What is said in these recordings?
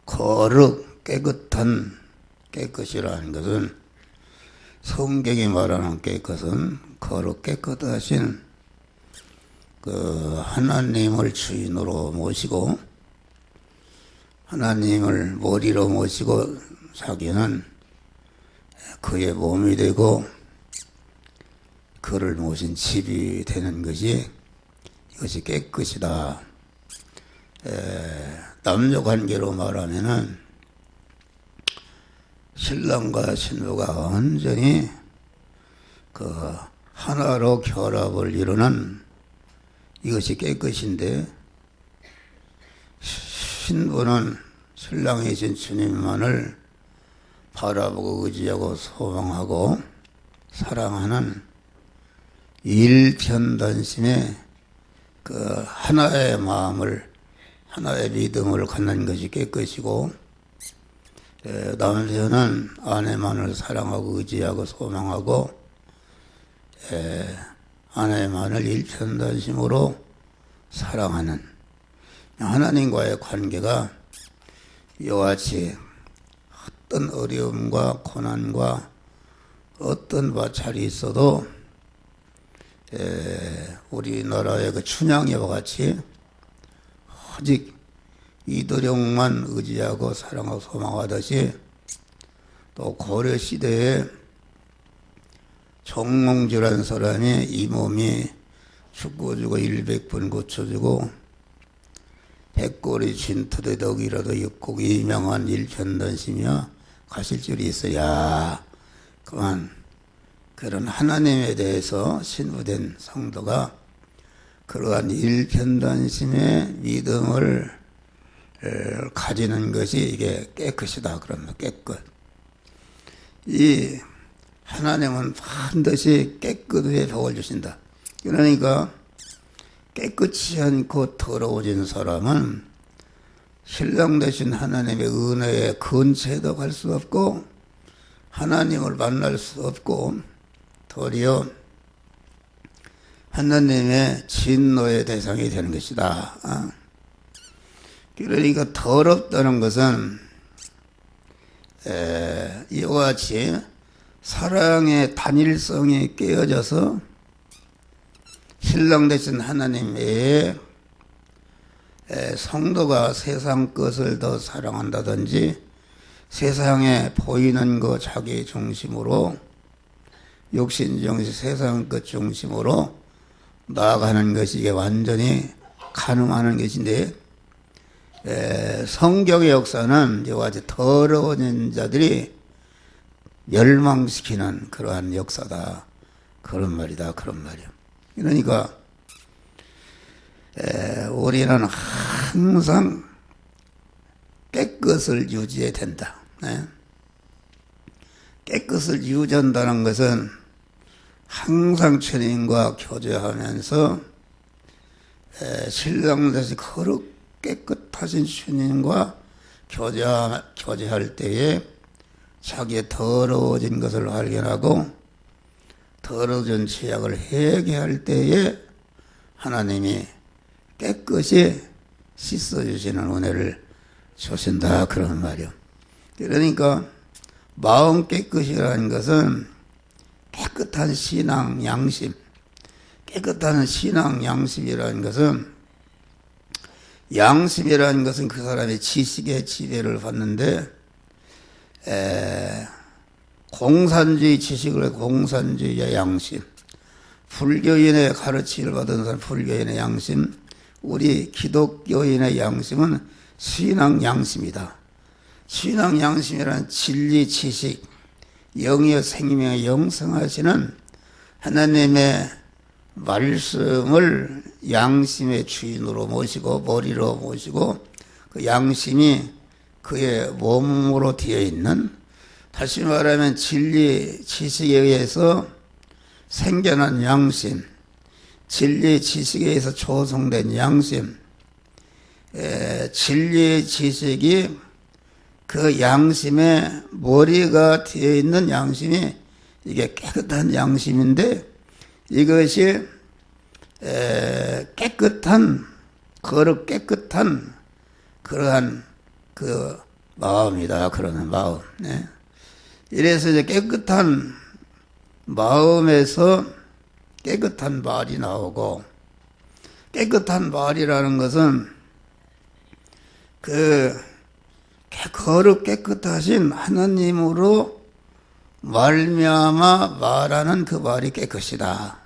거룩 깨끗한 깨끗이라는 것은 성경이 말하는 깨끗은 거룩 깨끗하신 그 하나님을 주인으로 모시고 하나님을 머리로 모시고 자기는 그의 몸이 되고 그를 모신 집이 되는 것이 이것이 깨끗이다. 남녀 관계로 말하면은 신랑과 신부가 완전히 그 하나로 결합을 이루는 이것이 깨끗인데, 신부는 신랑이신 주님만을 바라보고 의지하고 소망하고 사랑하는 일편단심의 그 하나의 마음을, 하나의 믿음을 갖는 것이 깨끗이고, 남편은 아내만을 사랑하고 의지하고 소망하고 아내만을 일편단심으로 사랑하는 하나님과의 관계가 이와 같이 어떤 어려움과 고난과 어떤 마찰이 있어도 우리나라의 그 춘향이와 같이 오직 이도령만 의지하고 사랑하고 소망하듯이, 또 고려시대에 정몽주라는 사람이 이 몸이 죽고주고 일백분 고쳐주고 백골이 진토대덕이라도 육곡이 유명한 일편단심이야 가실 줄이 있어야 그만 그런 하나님에 대해서 신부된 성도가 그러한 일편단심의 믿음을 가지는 것이 이게 깨끗이다. 그러면 깨끗. 이 하나님은 반드시 깨끗의 복을 주신다. 그러니까 깨끗이 않고 더러워진 사람은 신랑 되신 하나님의 은혜에 근처에도 갈 수 없고 하나님을 만날 수 없고 도리어 하나님의 진노의 대상이 되는 것이다. 그러니까 더럽다는 것은 이와 같이 사랑의 단일성이 깨어져서 신랑 되신 하나님 외에 성도가 세상 것을 더 사랑한다든지 세상에 보이는 것 자기 중심으로 욕심 중심 세상 것 중심으로 나아가는 것이 이게 완전히 가능하는 것인데, 성경의 역사는 이와 같이 더러워진 자들이 멸망시키는 그러한 역사다. 그런 말이다. 그런 말이야. 그러니까 우리는 항상 깨끗을 유지해야 된다. 깨끗을 유지한다는 것은 항상 주님과 교제하면서 신랑 대신 거룩 깨끗하신 주님과 교제할 때에 자기의 더러워진 것을 발견하고 더러워진 죄악을 회개할 때에 하나님이 깨끗이 씻어주시는 은혜를 주신다. 그런 말이요. 그러니까 마음 깨끗이라는 것은 깨끗한 신앙 양심, 깨끗한 신앙 양심이라는 것은, 양심이라는 것은 그 사람의 지식의 지배를 받는데, 공산주의 지식을 공산주의의 양심, 불교인의 가르침을 받은 사람 불교인의 양심, 우리 기독교인의 양심은 신앙 양심이다. 신앙 양심이란 진리 지식, 영의 생명에 영성하시는 하나님의 말씀을 양심의 주인으로 모시고 머리로 모시고 그 양심이 그의 몸으로 되어 있는, 다시 말하면 진리 지식에 의해서 생겨난 양심, 진리 지식에 의해서 조성된 양심, 진리 지식이 그 양심의 머리가 되어 있는 양심이 이게 깨끗한 양심인데, 이것이 깨끗한, 거룩 깨끗한 그러한 그 마음이다. 그러는 마음. 네. 이래서 이제 깨끗한 마음에서 깨끗한 말이 나오고, 깨끗한 말이라는 것은 그 거룩 깨끗하신 하나님으로 말미암아 말하는 그 말이 깨끗이다.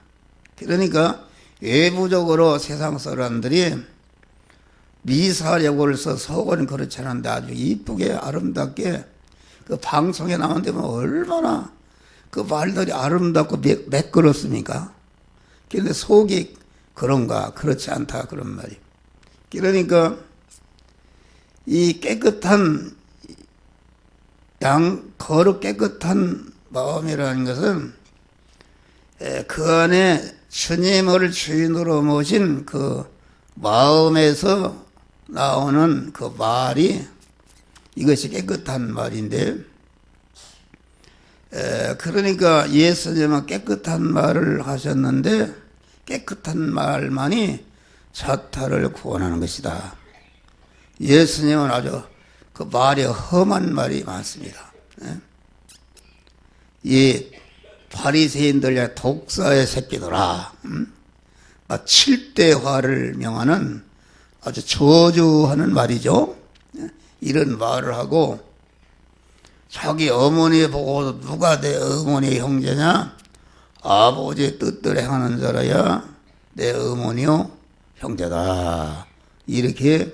그러니까 외부적으로 세상 사람들이 미사력을 써 속은 그렇지 않은데 아주 이쁘게 아름답게 그 방송에 나오는데 얼마나 그 말들이 아름답고 매끄럽습니까? 그런데 속이 그런가? 그렇지 않다. 그런 말이. 그러니까 이 깨끗한 거룩 깨끗한 마음이라는 것은 그 안에 주님을 주인으로 모신 그 마음에서 나오는 그 말이 이것이 깨끗한 말인데, 그러니까 예수님은 깨끗한 말을 하셨는데 깨끗한 말만이 자타를 구원하는 것이다. 예수님은 아주 그 말이 험한 말이 많습니다. 이 바리새인들의 독사의 새끼들아, 7대 화를 명하는 아주 저주하는 말이죠. 이런 말을 하고 자기 어머니 보고 누가 내 어머니 형제냐? 아버지의 뜻대로 행하는 자라야 내 어머니요 형제다. 이렇게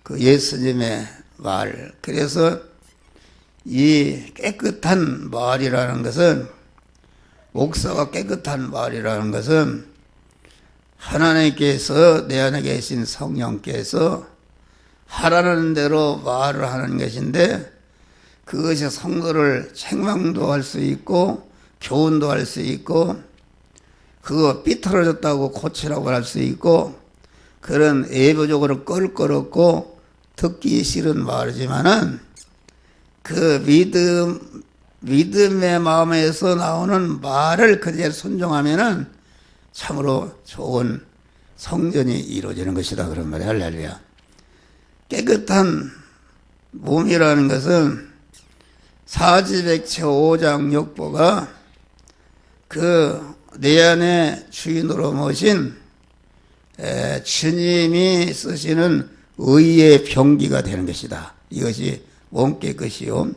그 예수님의 말. 그래서 이 깨끗한 말이라는 것은, 목사가 깨끗한 말이라는 것은 하나님께서 내 안에 계신 성령께서 하라는 대로 말을 하는 것인데, 그것이 성도를 책망도 할 수 있고 교훈도 할 수 있고 그거 삐뚤어졌다고 고치라고 할 수 있고, 그런 외부적으로 껄끄럽고 듣기 싫은 말이지만은 그 믿음의 마음에서 나오는 말을 그대로 순종하면은 참으로 좋은 성전이 이루어지는 것이다. 그런 말이에요. 할렐루야. 깨끗한 몸이라는 것은 사지백체 5장 6보가 그 내 안에 주인으로 모신 주님이 쓰시는 의의 병기가 되는 것이다. 이것이 몸 깨끗이요.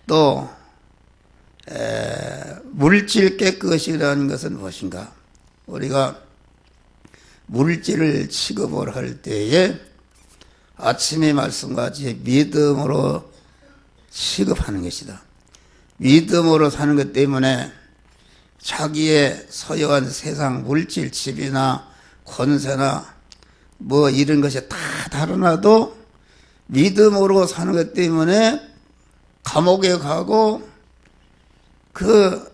또 물질 깨끗이라는 것은 무엇인가? 우리가 물질을 취급을 할 때에 아침의 말씀같이 믿음으로 취급하는 것이다. 믿음으로 사는 것 때문에 자기의 소유한 세상 물질, 집이나 권세나 뭐 이런 것이 다 달아나도 믿음으로 사는 것 때문에 감옥에 가고 그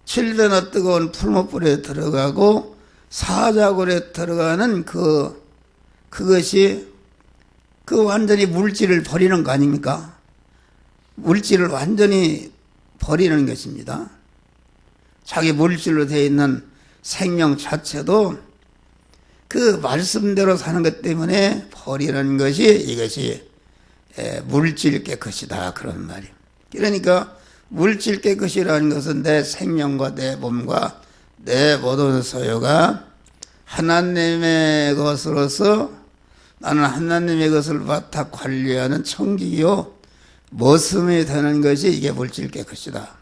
7배나 뜨거운 풀무불에 들어가고 사자굴에 들어가는 그것이 그 완전히 물질을 버리는 거 아닙니까? 물질을 완전히 버리는 것입니다. 자기 물질로 되어 있는 생명 자체도 그 말씀대로 사는 것 때문에 버리는 것이 이것이 물질 깨끗이다. 그런 말이에요. 그러니까 물질 깨끗이라는 것은 내 생명과 내 몸과 내 모든 소유가 하나님의 것으로서 나는 하나님의 것을 맡아 관리하는 청지기요 머슴이 되는 것이 이게 물질 깨끗이다.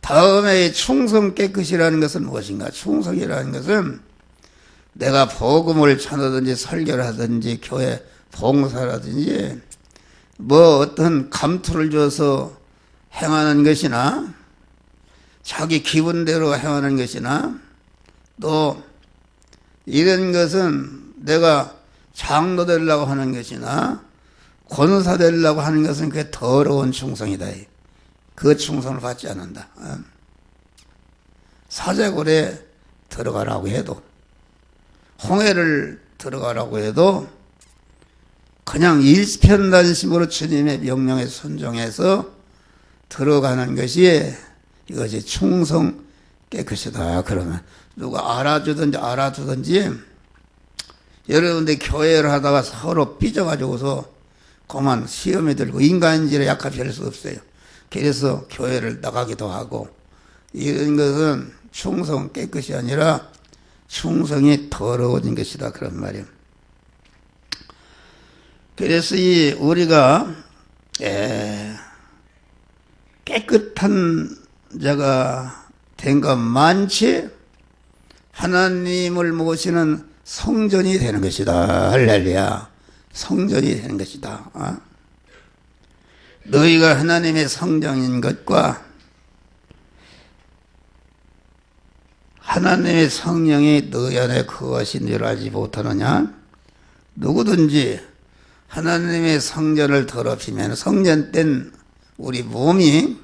다음에 충성 깨끗이라는 것은 무엇인가? 충성이라는 것은 내가 복음을 전하든지 설교를 하든지 교회 봉사라든지 뭐 어떤 감투를 줘서 행하는 것이나 자기 기분대로 행하는 것이나 또 이런 것은 내가 장로 되려고 하는 것이나 권사 되려고 하는 것은 그게 더러운 충성이다. 그 충성을 받지 않는다. 사자굴에 들어가라고 해도 홍해를 들어가라고 해도 그냥 일편단심으로 주님의 명령에 순종해서 들어가는 것이 이것이 충성 깨끗이다. 그러면 누가 알아주든지 여러분들 교회를 하다가 서로 삐져가지고서 그만 시험에 들고 인간인지를 약간 별 수 없어요. 그래서 교회를 나가기도 하고 이런 것은 충성 깨끗이 아니라 충성이 더러워진 것이다. 그런 말이에요. 그래서 우리가 깨끗한 자가 된 것만치 하나님을 모시는 성전이 되는 것이다. 할렐루야. 성전이 되는 것이다. 너희가 하나님의 성전인 것과 하나님의 성령이 너희 안에 거하신 줄 알지 못하느냐? 누구든지 하나님의 성전을 더럽히면, 성전된 우리 몸이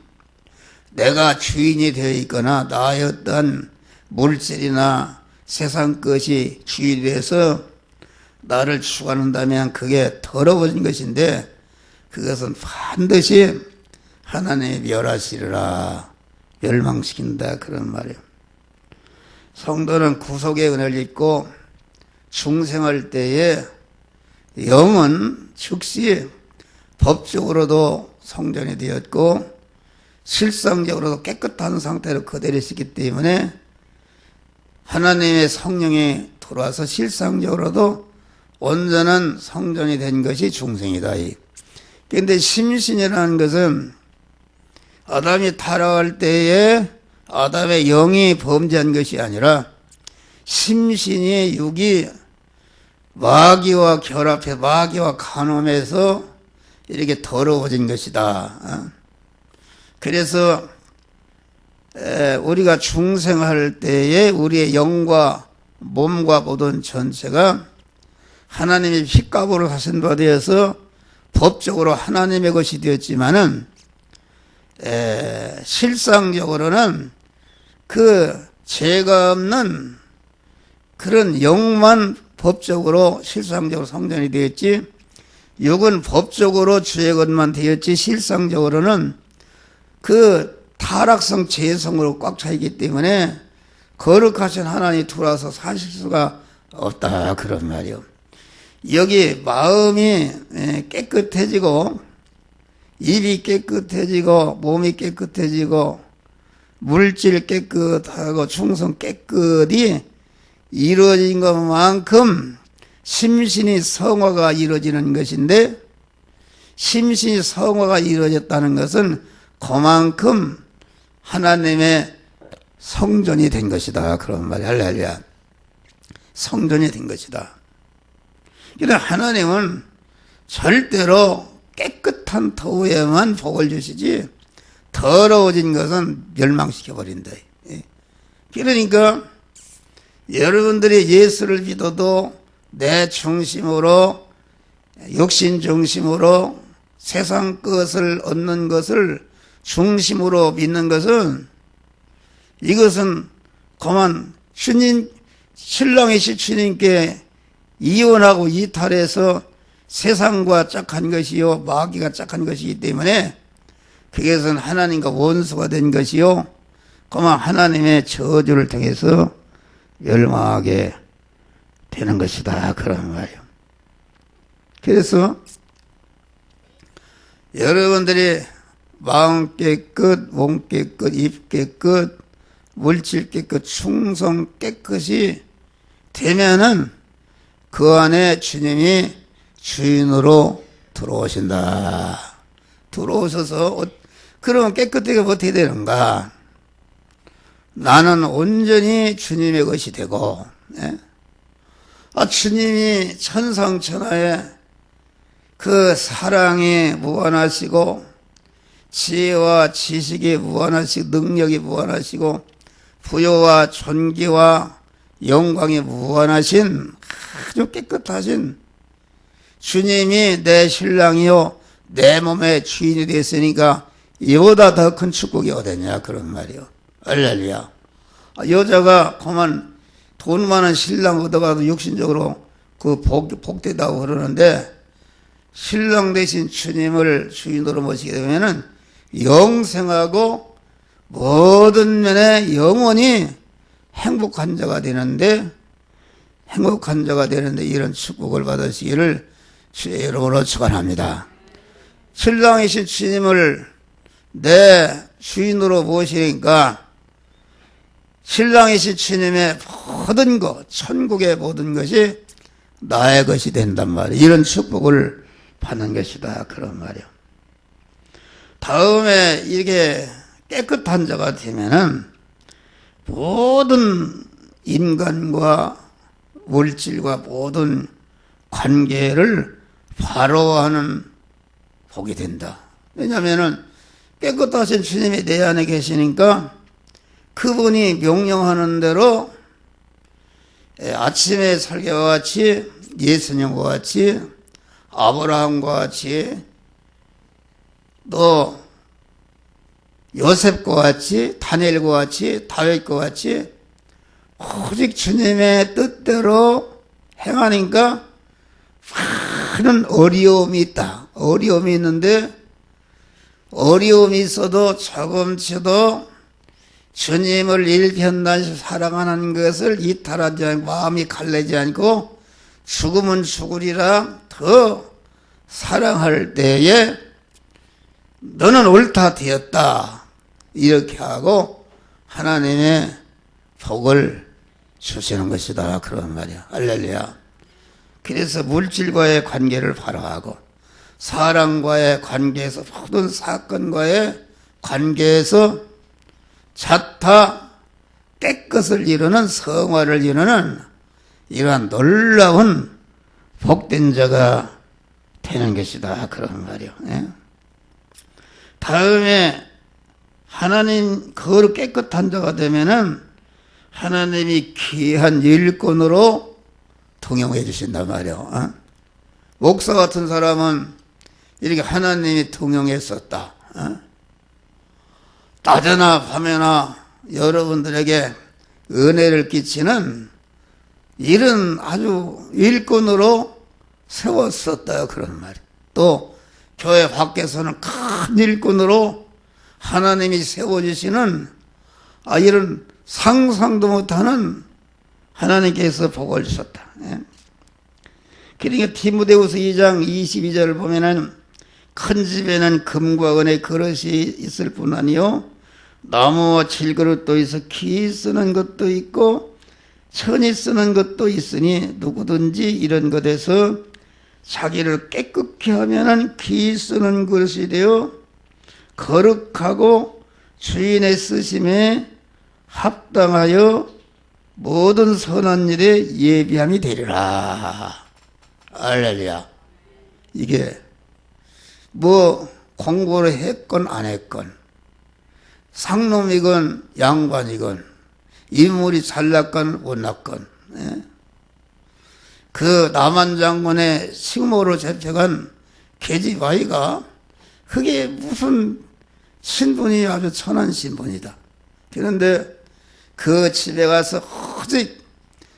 내가 주인이 되어 있거나 나의 어떤 물질이나 세상 것이 주인이 돼서 나를 추구한다면 그게 더러워진 것인데 그것은 반드시 하나님이 멸하시리라, 멸망시킨다. 그런 말이에요. 성도는 구속의 은혜를 입고 중생할 때에 영은 즉시 법적으로도 성전이 되었고 실상적으로도 깨끗한 상태로 그대로 있기 때문에 하나님의 성령이 들어와서 실상적으로도 온전한 성전이 된 것이 중생이다. 그런데 심신이라는 것은 아담이 타락할 때에 아담의 영이 범죄한 것이 아니라 심신이 육이 마귀와 결합해 마귀와 간음해서 이렇게 더러워진 것이다. 그래서 우리가 중생할 때에 우리의 영과 몸과 모든 전체가 하나님의 핏값으로 사신 바 되어서 법적으로 하나님의 것이 되었지만은 실상적으로는 그 죄가 없는 그런 영만 법적으로 실상적으로 성전이 되었지, 육은 법적으로 죄의 것만 되었지 실상적으로는 그 타락성 죄성으로 꽉 차 있기 때문에 거룩하신 하나님이 들어와서 사실 수가 없다. 그런 말이요. 여기 마음이 깨끗해지고 입이 깨끗해지고 몸이 깨끗해지고 물질 깨끗하고 충성 깨끗이 이루어진 것만큼 심신이 성화가 이루어지는 것인데, 심신이 성화가 이루어졌다는 것은 그만큼 하나님의 성전이 된 것이다. 그런 말이 할렐루야. 성전이 된 것이다. 그러나 하나님은 절대로 깨끗한 터에만 복을 주시지 더러워진 것은 멸망시켜버린다. 그러니까 여러분들이 예수를 믿어도 내 중심으로 육신 중심으로 세상 것을 얻는 것을 중심으로 믿는 것은, 이것은 그만 신랑이신 주님께 이혼하고 이탈해서 세상과 짝한 것이요 마귀가 짝한 것이기 때문에 그것은 하나님과 원수가 된 것이요 그만 하나님의 저주를 통해서 멸망하게 되는 것이다. 그런 말이에요. 그래서 여러분들이 마음 깨끗, 몸 깨끗, 입 깨끗, 물질 깨끗, 충성 깨끗이 되면은 그 안에 주님이 주인으로 들어오신다. 들어오셔서 그러면 깨끗하게 어떻게 되는가? 나는 온전히 주님의 것이 되고, 주님이 천상천하에 그 사랑이 무한하시고 지혜와 지식이 무한하시고 능력이 무한하시고 부여와 존귀와 영광이 무한하신 아주 깨끗하신 주님이 내 신랑이요 내 몸의 주인이 됐으니까 이보다 더 큰 축복이 어딨냐. 그런 말이요. 할렐루야. 여자가 그만 돈 많은 신랑 얻어가도 육신적으로 그 복되다고 그러는데, 신랑 대신 주님을 주인으로 모시게 되면은 영생하고 모든 면에 영원히 행복한 자가 되는데 이런 축복을 받으시기를 주의 이름으로 축원합니다. 신랑이신 주님을 내 주인으로 모시니까 신랑이신 주님의 모든 것, 천국의 모든 것이 나의 것이 된단 말이에요. 이런 축복을 받는 것이다. 그런 말이에요. 다음에 이게 깨끗한 자가 되면은 모든 인간과 물질과 모든 관계를 바로하는 복이 된다. 왜냐하면은 깨끗하신 주님이 내 안에 계시니까 그분이 명령하는 대로 아침의 설계와 같이 예수님과 같이 아브라함과 같이 또 요셉과 같이 다니엘과 같이 다윗과 같이 오직 주님의 뜻대로 행하니까 많은 어려움이 있다. 어려움이 있는데 어려움이 있어도 조금씩도 주님을 일편단심 사랑하는 것을 이탈하지 않고 마음이 갈라지지 않고 죽으면 죽으리라 더 사랑할 때에 너는 옳다 되었다 이렇게 하고 하나님의 복을 주시는 것이다. 그런 말이야. 할렐루야. 그래서 물질과의 관계를 바로하고 사람과의 관계에서 모든 사건과의 관계에서 자타 깨끗을 이루는 성화를 이루는 이러한 놀라운 복된 자가 되는 것이다. 그런 말이요. 예? 다음에 하나님 거룩 깨끗한 자가 되면은 하나님이 귀한 일꾼으로 통용해 주신단 말이요. 어? 목사 같은 사람은 이렇게 하나님이 통용했었다. 어? 낮에나 밤에나 여러분들에게 은혜를 끼치는 이런 아주 일꾼으로 세웠었다. 그런 말이에요. 또 교회 밖에서는 큰 일꾼으로 하나님이 세워주시는 이런 상상도 못하는 하나님께서 복을 주셨다. 예. 그러니까 디모데후서 2장 22절을 보면은 큰 집에는 금과 은의 그릇이 있을 뿐 아니요 나무와 질그릇도 있어 기 쓰는 것도 있고 천이 쓰는 것도 있으니 누구든지 이런 것에서 자기를 깨끗게 하면은 기 쓰는 그릇이 되어 거룩하고 주인의 쓰심에 합당하여 모든 선한 일에 예비함이 되리라. 할렐루야. 이게 뭐 공부를 했건 안 했건 상놈이건 양반이건 인물이 잘났건 못났건 예? 그 남한 장군의 식모로 잡혀간 계집아이가 그게 무슨 신분이 아주 천한 신분이다. 그런데 그 집에 가서 오직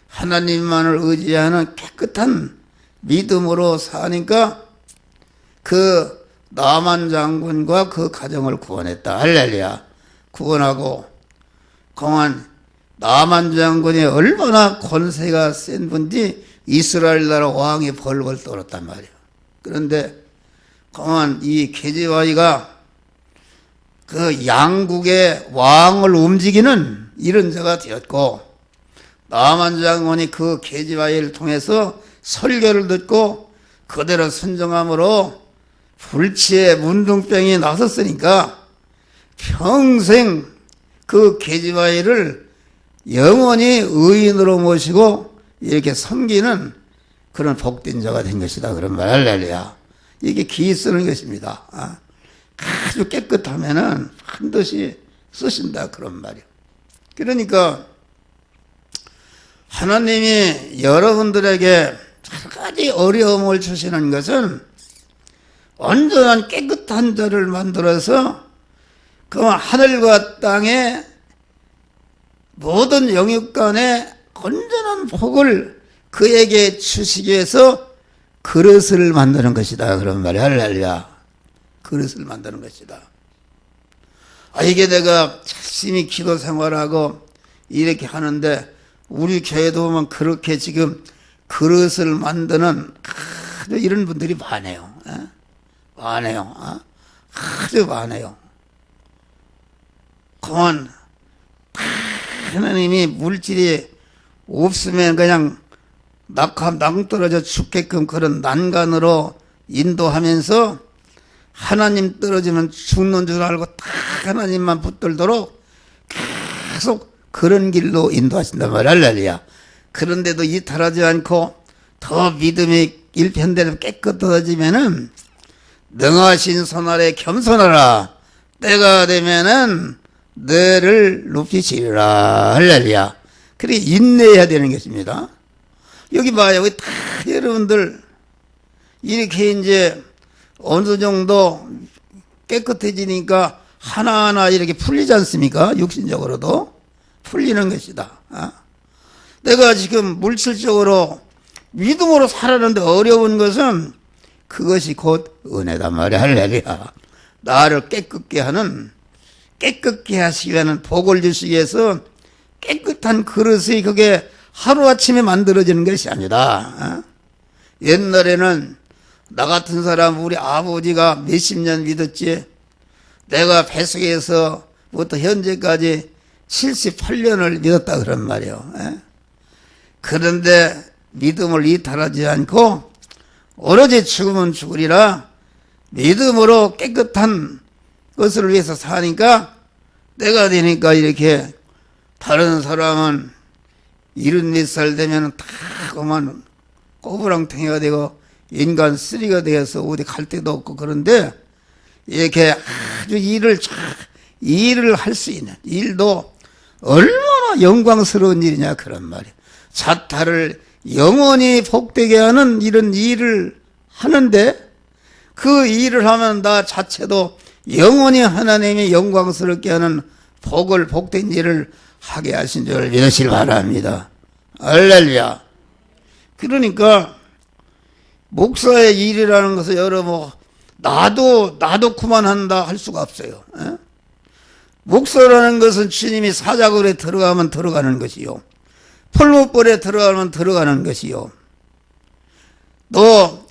하나님만을 의지하는 깨끗한 믿음으로 사니까 그 남한 장군과 그 가정을 구원했다. 할렐루야. 구원하고 공안 남한 장군이 얼마나 권세가 센 분인지 이스라엘 나라 왕이 벌벌 떨었단 말이에요. 그런데 공안 이 계집아이가 그 양국의 왕을 움직이는 이런 자가 되었고 남한 장군이 그 계집아이를 통해서 설교를 듣고 그대로 순종함으로 불치의 문둥병이 나섰으니까 평생 그 계집아이를 영원히 의인으로 모시고 이렇게 섬기는 그런 복된 자가 된 것이다. 그런 말 할렐루야. 이게 기 쓰는 것입니다. 아주 깨끗하면은 반드시 쓰신다. 그런 말이요. 그러니까 하나님이 여러분들에게 여러 가지 어려움을 주시는 것은 온전한 깨끗한 자를 만들어서 그 하늘과 땅의 모든 영역 간에 온전한 복을 그에게 주시기 위해서 그릇을 만드는 것이다. 그런 말이 할렐루야. 그릇을 만드는 것이다. 이게 내가 열심히 기도 생활하고 이렇게 하는데 우리 교회도 보면 그렇게 지금 그릇을 만드는 아주 이런 분들이 많아요. 많아요. 아주 많아요. 그만 하나님이 물질이 없으면 그냥 낭떠러져 죽게끔 그런 난간으로 인도하면서 하나님 떨어지면 죽는 줄 알고 딱 하나님만 붙들도록 계속 그런 길로 인도하신단 말이야. 할렐루야. 그런데도 이탈하지 않고 더 믿음이 일편대로 깨끗해지면은 능하신 손 아래 겸손하라. 때가 되면은 너를 높이시리라. 할렐루야. 그래 인내해야 되는 것입니다. 여기 봐요. 여기 다 여러분들 이렇게 이제 어느 정도 깨끗해지니까 하나하나 이렇게 풀리지 않습니까? 육신적으로도 풀리는 것이다. 내가 지금 물질적으로 믿음으로 살아가는데 어려운 것은 그것이 곧 은혜단 말이야. 할렐루야. 나를 깨끗게 하시기 위한 복을 주시기 위해서 깨끗한 그릇이 그게 하루아침에 만들어지는 것이 아니다. 옛날에는 나 같은 사람 우리 아버지가 몇십 년 믿었지. 내가 뱃속에서부터 현재까지 78년을 믿었다 그런 말이에요. 그런데 믿음을 이탈하지 않고 오로지 죽으면 죽으리라 믿음으로 깨끗한 것을 위해서 사니까 때가 되니까 이렇게 다른 사람은 70몇 되면 다 그만 꼬부랑탱이가 되고 인간 쓰리가 되어서 어디 갈 데도 없고 그런데 이렇게 아주 일을 할 수 있는 일도 얼마나 영광스러운 일이냐 그런 말이에요. 자타를 영원히 복되게 하는 이런 일을 하는데 그 일을 하면 나 자체도 영원히 하나님이 영광스럽게 하는 복된 일을 하게 하신 줄 믿으시기 바랍니다. 할렐루야. 그러니까 목사의 일이라는 것을 여러분 나도 그만한다 할 수가 없어요. 목사라는 것은 주님이 사자굴에 들어가면 들어가는 것이요. 풀무불에 들어가면 들어가는 것이요. 너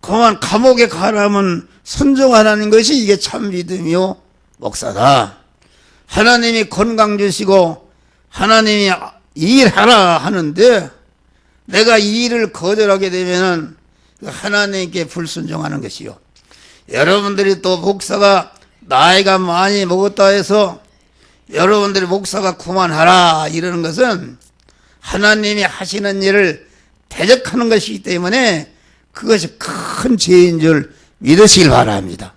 그만 감옥에 가라면 순종하라는 것이 이게 참 믿음이요 목사다. 하나님이 건강 주시고 하나님이 일하라 하는데 내가 이 일을 거절하게 되면은 하나님께 불순종하는 것이요. 여러분들이 또 목사가 나이가 많이 먹었다 해서 여러분들이 목사가 그만하라 이러는 것은 하나님이 하시는 일을 대적하는 것이기 때문에 그것이 큰 죄인 줄 믿으시길 바랍니다.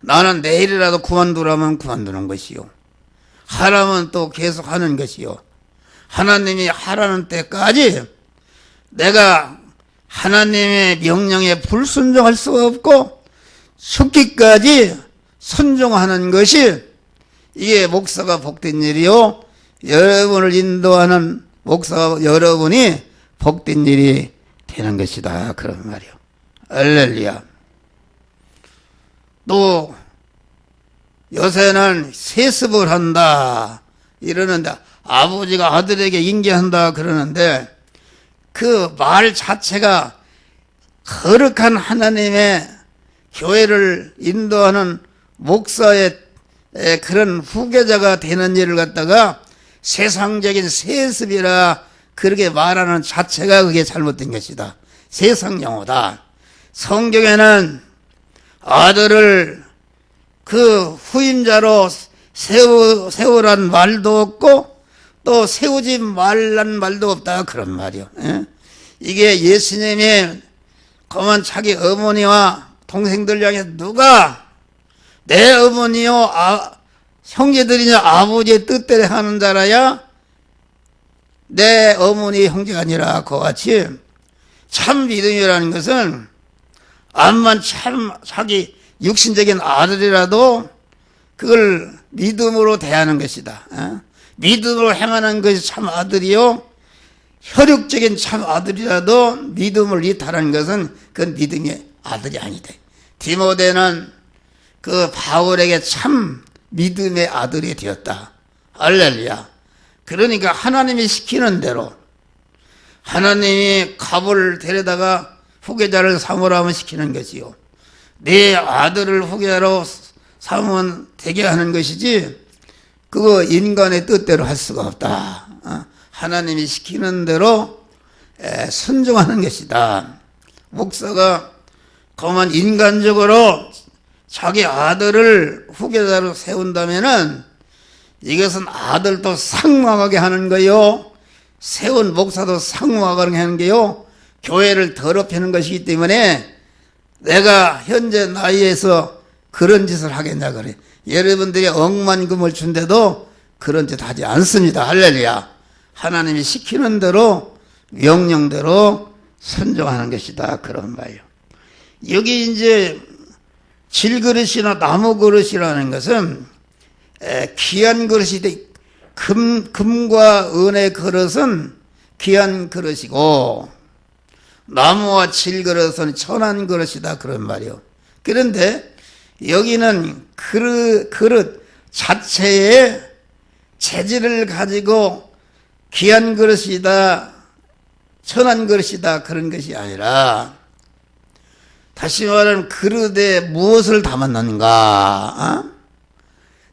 나는 내일이라도 그만두라면 그만두는 것이요. 하라면 또 계속 하는 것이요. 하나님이 하라는 때까지 내가 하나님의 명령에 불순종할 수가 없고 죽기까지 순종하는 것이 이게 목사가 복된 일이요. 여러분을 인도하는 목사 여러분이 복된 일이 되는 것이다. 그런 말이요. 할렐루야. 또 요새는 세습을 한다 이러는데 아버지가 아들에게 인계한다 그러는데 그 말 자체가 거룩한 하나님의 교회를 인도하는 목사의 그런 후계자가 되는 일을 갖다가 세상적인 세습이라 그렇게 말하는 자체가 그게 잘못된 것이다. 세상 용어다. 성경에는 아들을 그 후임자로 세우란 말도 없고 또 세우지 말란 말도 없다 그런 말이요. 이게 예수님이 그만 자기 어머니와 동생들 향해 누가 내 어머니요 형제들이냐 아버지의 뜻대로 하는 자라야 내 어머니 형제가 아니라 그와 같이 참 믿음이라는 것은 암만 참 자기 육신적인 아들이라도 그걸 믿음으로 대하는 것이다. 믿음으로 행하는 것이 참 아들이요. 혈육적인 참 아들이라도 믿음을 이탈하는 것은 그건 믿음의 아들이 아니다. 디모데는 그 바울에게 참 믿음의 아들이 되었다. 할렐루야. 그러니까 하나님이 시키는 대로, 하나님이 갑을 데려다가 후계자를 삼으라면 시키는 것이요, 내 아들을 후계자로 삼으면 되게 하는 것이지, 그거 인간의 뜻대로 할 수가 없다. 하나님이 시키는 대로 순종하는 것이다. 목사가 그만 인간적으로 자기 아들을 후계자로 세운다면은 이것은 아들도 상망하게 하는 거요, 세운 목사도 상망하게 하는 게요, 교회를 더럽히는 것이기 때문에 내가 현재 나이에서 그런 짓을 하겠냐 그래. 여러분들이 억만금을 준데도 그런 짓 하지 않습니다. 할렐루야. 하나님이 시키는 대로 명령대로 순종하는 것이다, 그런 말이에요. 여기 이제 질그릇이나 나무 그릇이라는 것은 귀한 그릇이 돼. 금과 은의 그릇은 귀한 그릇이고 나무와 질그릇은 천한 그릇이다, 그런 말이요. 그런데 여기는 그릇 자체의 재질을 가지고 귀한 그릇이다, 천한 그릇이다, 그런 것이 아니라, 다시 말하면 그릇에 무엇을 담았는가?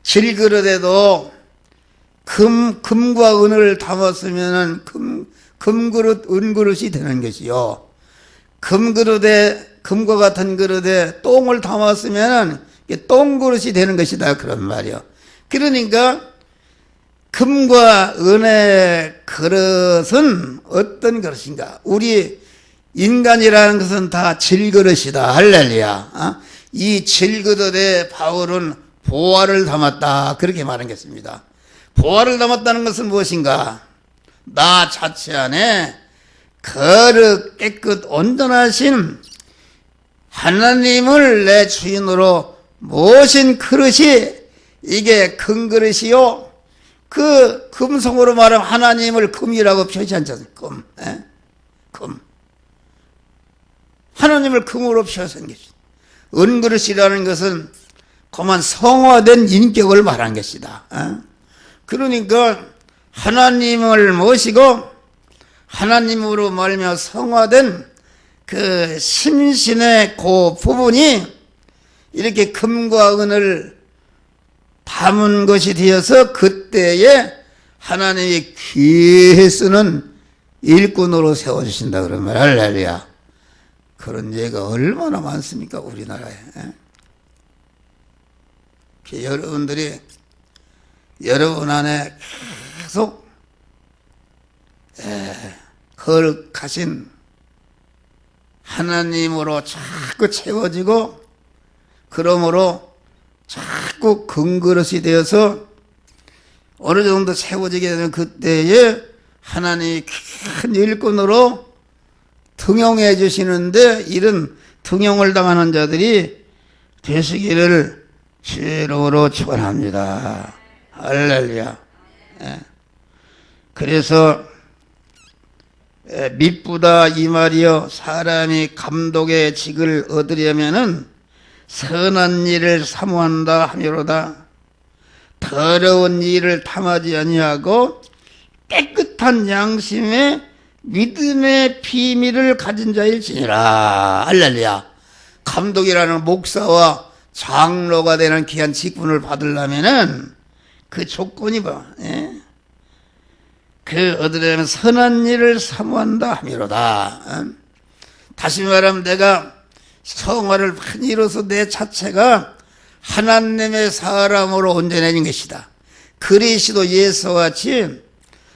질그릇에도 금과 은을 담았으면 금그릇, 은그릇이 되는 것이요, 금그릇에, 금과 같은 그릇에 똥을 담았으면 똥그릇이 되는 것이다, 그런 말이요. 그러니까 금과 은의 그릇은 어떤 그릇인가? 우리 인간이라는 것은 다 질그릇이다. 할렐루야. 이 질그릇에 바울은 보화를 담았다, 그렇게 말하겠습니다. 보화를 담았다는 것은 무엇인가? 나 자체 안에 거룩 깨끗 온전하신 하나님을 내 주인으로 모신 그릇이, 이게 금그릇이요, 그 금성으로 말하면 하나님을 금이라고 표시하지 않습니까? 금. 하나님을 금으로 표시한 것이다. 은그릇이라는 것은 그만 성화된 인격을 말한 것이다. 그러니까 하나님을 모시고 하나님으로 말미암아 성화된 그 심신의 그 부분이 이렇게 금과 은을 담은 것이 되어서 그때에 하나님이 귀히 쓰는 일꾼으로 세워주신다, 그런 말. 할렐루야. 그런 예가 얼마나 많습니까, 우리나라에. 여러분들이 여러분 안에 계속 거룩하신 하나님으로 자꾸 채워지고, 그러므로 자꾸 금그릇이 되어서 어느 정도 채워지게 되면 그때에 하나님이 큰 일꾼으로 등용해 주시는데, 이런 등용을 당하는 자들이 되시기를 주로 축원합니다. 할렐루야. 그래서 미쁘다 이 말이요, 사람이 감독의 직을 얻으려면은 선한 일을 사모한다 하미로다. 더러운 일을 탐하지 아니하고 깨끗한 양심의 믿음의 비밀을 가진 자일지니라. 할렐루야. 감독이라는 목사와 장로가 되는 귀한 직분을 받으려면은 그 조건이 뭐, 그 얻으려면 선한 일을 사모한다 하미로다. 다시 말하면 내가 성화를 많이 이뤄서 내 자체가 하나님의 사람으로 온전해진 것이다. 그리스도 예수와 같이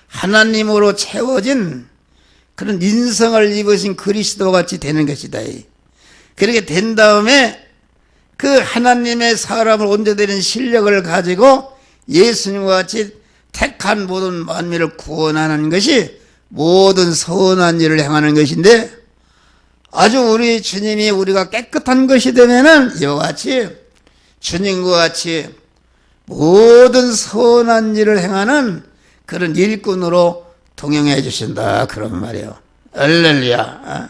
하나님으로 채워진 그런 인성을 입으신 그리스도 같이 되는 것이다. 그렇게 된 다음에 그 하나님의 사람을 온전되는 실력을 가지고 예수님과 같이 택한 모든 만민을 구원하는 것이 모든 선한 일을 행하는 것인데, 아주 우리 주님이 우리가 깨끗한 것이 되면은 이와 같이 주님과 같이 모든 선한 일을 행하는 그런 일꾼으로 동행해 주신다, 그런 말이에요. 할렐루야.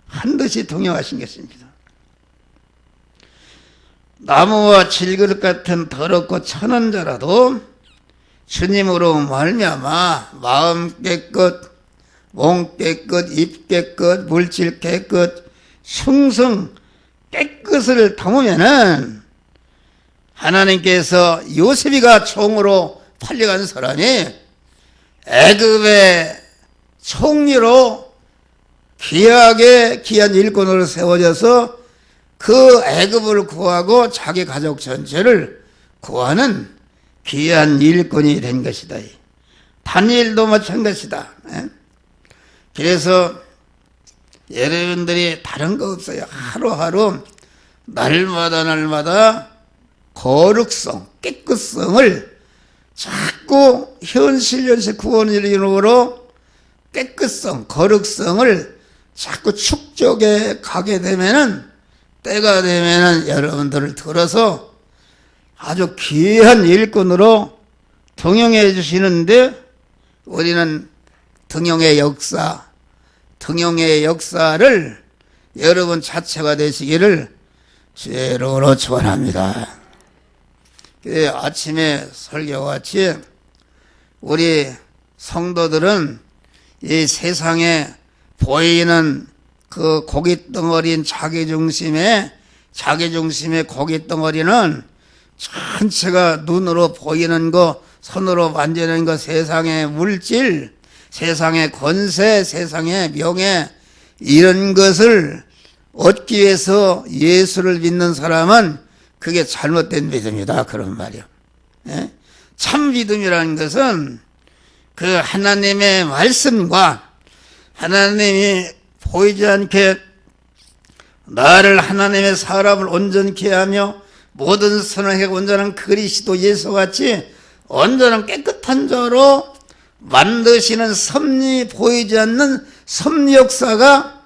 반드시 동행하신 것입니다. 나무와 질그릇 같은 더럽고 천한 자라도 주님으로 말미암아 마음 깨끗, 몸 깨끗, 입 깨끗, 물질 깨끗, 충성 깨끗을 담으면은 하나님께서 요셉이가 총으로 팔려간 사람이 애굽의 총리로 귀하게 귀한 일꾼으로 세워져서 그 애굽을 구하고 자기 가족 전체를 구하는 귀한 일꾼이 된 것이다. 다니엘도 마찬가지다. 그래서 여러분들이 다른 거 없어요. 하루하루 날마다 거룩성, 깨끗성을 자꾸 현실 구원을 이루므로 깨끗성, 거룩성을 자꾸 축적해 가게 되면은 때가 되면은 여러분들을 들어서 아주 귀한 일꾼으로 등용해 주시는데 우리는 등용의 역사를 여러분 자체가 되시기를 주의 이름으로 축원합니다. 아침에 설교같이 우리 성도들은 이 세상에 보이는 그 고깃덩어리인 자기중심의 고깃덩어리는 전체가 눈으로 보이는 거, 손으로 만지는 거, 세상의 물질, 세상의 권세, 세상의 명예, 이런 것을 얻기 위해서 예수를 믿는 사람은 그게 잘못된 믿음이다. 그런 말이요. 예? 참 믿음이라는 것은 그 하나님의 말씀과 하나님이 보이지 않게 나를 하나님의 사람을 온전케 하며 모든 선을 해고 온전한 그리스도 예수같이 온전한 깨끗한 자로 만드시는 섭리, 보이지 않는 섭리 역사가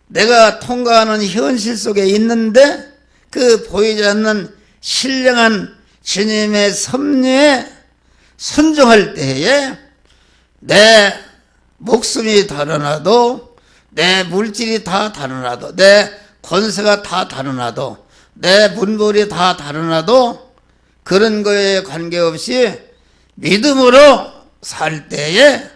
내가 통과하는 현실 속에 있는데 그 보이지 않는 신령한 주님의 섭리에 순종할 때에 내 목숨이 달아나도, 내 물질이 다 달아나도, 내 권세가 다 달아나도, 내 문물이 다 달아나도 그런 거에 관계없이 믿음으로 살 때에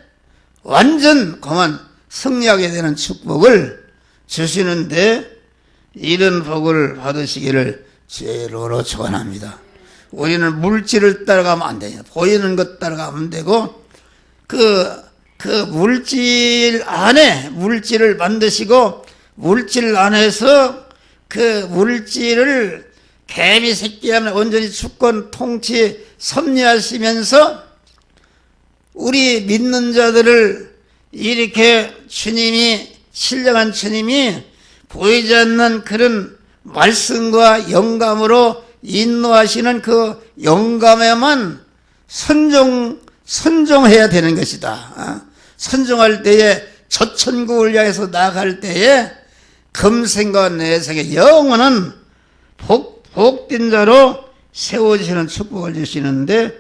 완전 그만 승리하게 되는 축복을 주시는데 이런 복을 받으시기를 주의 이름으로 축원합니다. 우리는 물질을 따라가면 안 돼요. 보이는 것 따라가면 되고 그 물질 안에 물질을 만드시고 물질 안에서 그 물질을 개미 새끼하면 온전히 주권 통치 섭리하시면서 우리 믿는 자들을 이렇게 주님이 신령한 주님이 보이지 않는 그런 말씀과 영감으로 인도하시는 그 영감에만 선종해야 되는 것이다. 선종할 때에 저천국을 향해서 나아갈 때에 금생과 내생의 영원한 복된 자로 세워지시는 축복을 주시는데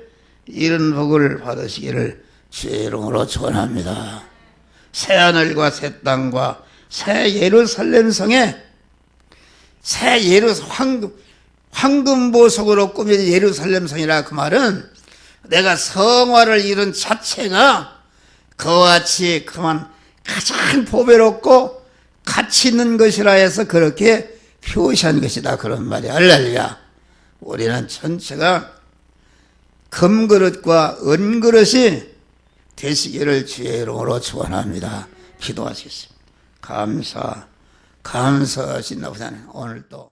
이런 복을 받으시기를 주의 이름으로 축원합니다. 새하늘과 새 땅과 새 예루살렘 성에 황금보석으로 꾸며진 예루살렘 성이라 그 말은 내가 성화를 이룬 자체가 그와 같이 그만 가장 보배롭고 가치 있는 것이라 해서 그렇게 표시한 것이다. 그런 말이야. 할렐루야. 우리는 전체가 금그릇과 은그릇이 되시기를 주의 이름으로 축원합니다. 기도하시겠습니다. 감사하신 아버지 하나님, 오늘 또